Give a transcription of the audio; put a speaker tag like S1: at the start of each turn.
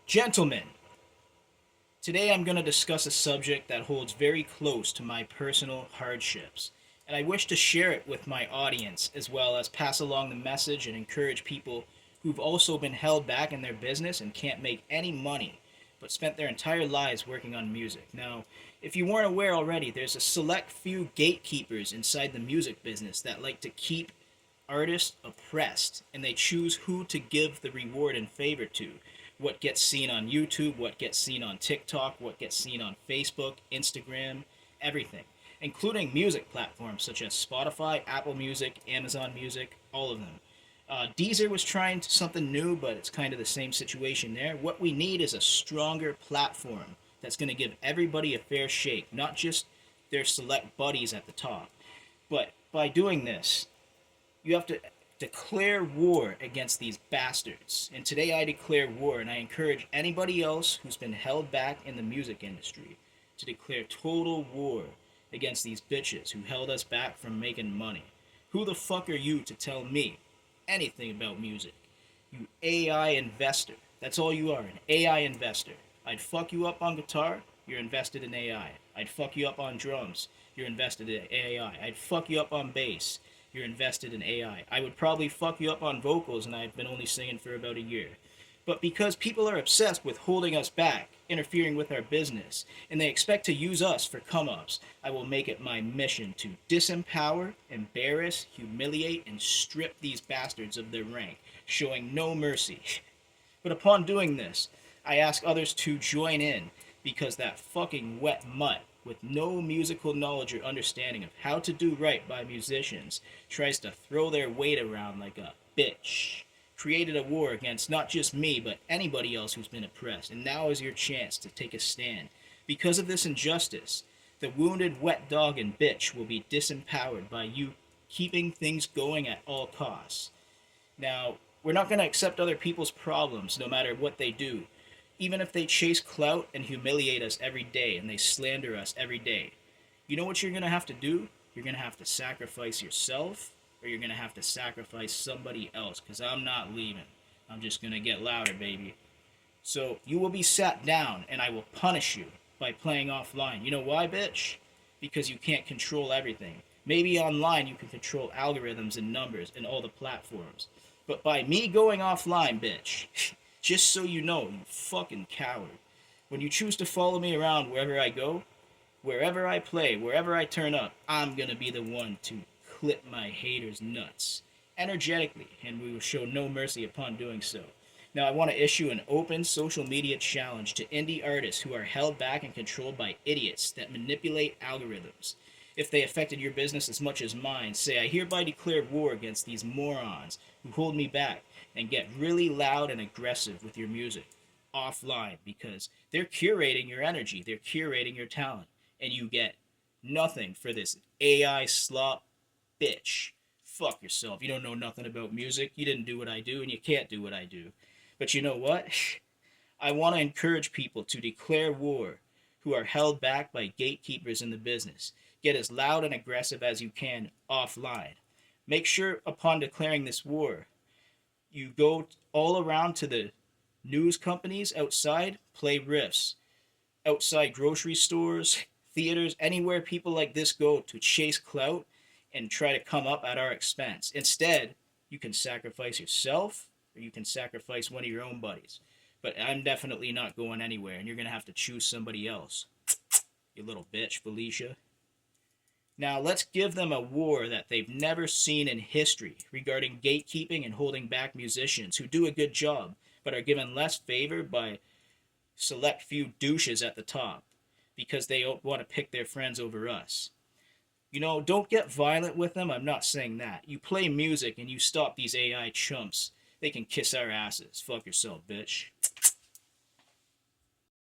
S1: Gentlemen, today I'm going to discuss a subject that holds very close to my personal hardships, and I wish to share it with my audience as well as pass along the message and encourage people who've also been held back in their business and can't make any money but spent their entire lives working on music. Now, if you weren't aware already, there's a select few gatekeepers inside the music business that like to keep artists oppressed, and they choose who to give the reward and favor to. What gets seen on YouTube, what gets seen on TikTok, what gets seen on Facebook, Instagram, everything, including music platforms such as Spotify, Apple Music, Amazon Music, all of them. Deezer was trying something new, but it's kind of the same situation there. What we need is a stronger platform that's going to give everybody a fair shake, not just their select buddies at the top. But by doing this, you have to declare war against these bastards. And today I declare war, and I encourage anybody else who's been held back in the music industry to declare total war against these bitches who held us back from making money. Who the fuck are you to tell me anything about music? You AI investor. That's all you are, an AI investor. I'd fuck you up on guitar, you're invested in AI. I'd fuck you up on drums, you're invested in AI. I'd fuck you up on bass, you're invested in AI. I would probably fuck you up on vocals, and I've been only singing for about a year. But because people are obsessed with holding us back, interfering with our business, and they expect to use us for come-ups, I will make it my mission to disempower, embarrass, humiliate, and strip these bastards of their rank, showing no mercy. But upon doing this, I ask others to join in, because that fucking wet mutt with no musical knowledge or understanding of how to do right by musicians tries to throw their weight around like a bitch. Created a war against not just me, but anybody else who's been oppressed, and now is your chance to take a stand. Because of this injustice, the wounded wet dog and bitch will be disempowered by you keeping things going at all costs. Now, we're not going to accept other people's problems no matter what they do, even if they chase clout and humiliate us every day and they slander us every day. You know what you're going to have to do? You're going to have to sacrifice yourself, or you're going to have to sacrifice somebody else, because I'm not leaving. I'm just going to get louder, baby. So you will be sat down, and I will punish you by playing offline. You know why, bitch? Because you can't control everything. Maybe online you can control algorithms and numbers and all the platforms. But by me going offline, bitch, just so you know, you fucking coward. When you choose to follow me around wherever I go, wherever I play, wherever I turn up, I'm gonna be the one to clip my haters nuts energetically, and we will show no mercy upon doing so. Now, I want to issue an open social media challenge to indie artists who are held back and controlled by idiots that manipulate algorithms. If they affected your business as much as mine, say, I hereby declare war against these morons who hold me back, and get really loud and aggressive with your music offline, because they're curating your energy, they're curating your talent, and you get nothing for this AI slop bitch. Fuck yourself. You don't know nothing about music. You didn't do what I do, and you can't do what I do. But you know what? I want to encourage people to declare war who are held back by gatekeepers in the business. Get as loud and aggressive as you can offline. Make sure upon declaring this war, you go all around to the news companies outside, play riffs. Outside grocery stores, theaters, anywhere people like this go to chase clout and try to come up at our expense. Instead, you can sacrifice yourself, or you can sacrifice one of your own buddies. But I'm definitely not going anywhere, and you're going to have to choose somebody else. You little bitch, Felicia. Now, let's give them a war that they've never seen in history regarding gatekeeping and holding back musicians who do a good job, but are given less favor by select few douches at the top because they want to pick their friends over us. You know, don't get violent with them. I'm not saying that. You play music and you stop these AI chumps. They can kiss our asses. Fuck yourself, bitch.